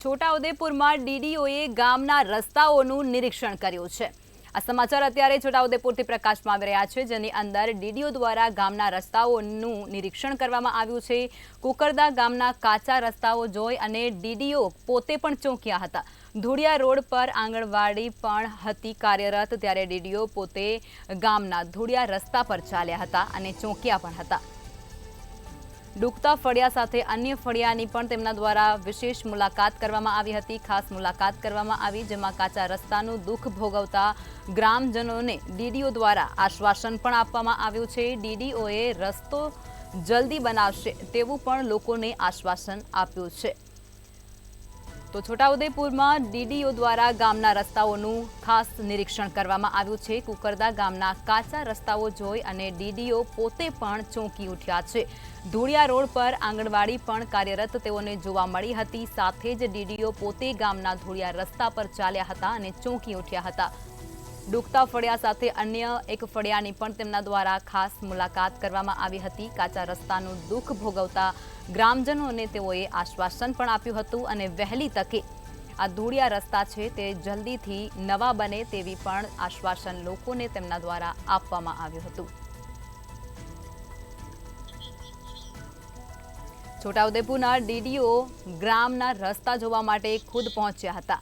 છોટાઉદેપુરમાં ડીડીઓએ ગામના રસ્તાઓનું નિરીક્ષણ કર્યું છે। આ સમાચાર અત્યારે છોટાઉદેપુરથી પ્રકાશમાં આવી રહ્યા છે, જેની અંદર ડીડીઓ દ્વારા ગામના રસ્તાઓનું નિરીક્ષણ કરવામાં આવ્યું છે। કુકરદા ગામના કાચા રસ્તાઓ જોઈ અને ડીડીઓ પોતે પણ ચોંક્યા હતા। ધોળિયા રોડ પર આંગણવાડી પણ હતી કાર્યરત, ત્યારે ડીડીઓ પોતે ગામના ધોળિયા રસ્તા પર ચાલ્યા હતા અને ચોંક્યા પણ હતા। ડૂબતા ફળિયા સાથે અન્ય ફળિયાની પણ તેમના દ્વારા વિશેષ મુલાકાત કરવામાં આવી હતી। ખાસ મુલાકાત કરવામાં આવી, જેમાં કાચા રસ્તાનું દુઃખ ભોગવતા ગ્રામજનોને ડીડીઓ દ્વારા આશ્વાસન પણ આપવામાં આવ્યું છે। ડીડીઓએ રસ્તો જલ્દી બનાવશે તેવું પણ લોકોને આશ્વાસન આપ્યું છે। તો છોટાઉદેપુરમાં ડીડીઓ દ્વારા ગામના રસ્તાઓનું ખાસ નિરીક્ષણ કરવામાં આવ્યું છે। કુકરદા ગામના કાચા રસ્તાઓ જોઈ અને ડીડીઓ પોતે પણ ચોંકી ઉઠ્યા છે। ધોળિયા રોડ પર આંગણવાડી પણ કાર્યરત તેઓને જોવા મળી હતી। સાથે જ ડીડીઓ પોતે ગામના ધોળિયા રસ્તા પર ચાલ્યા હતા અને ચોંકી ઉઠ્યા હતા। ડૂબતા ફળિયા સાથે અન્ય એક ફળિયાની પણ તેમના દ્વારા ખાસ મુલાકાત કરવામાં આવી હતી। કાચા રસ્તાનું દુઃખ ભોગવતા ગ્રામજનોને તેઓએ આશ્વાસન પણ આપ્યું હતું અને વહેલી તકે આ ધોળિયા રસ્તા છે તે જલ્દીથી નવા બને તેવી પણ આશ્વાસન લોકોને તેમના દ્વારા આપવામાં આવ્યું હતું। છોટાઉદેપુરના ડીડીઓ ગ્રામના રસ્તા જોવા માટે ખુદ પહોંચ્યા હતા।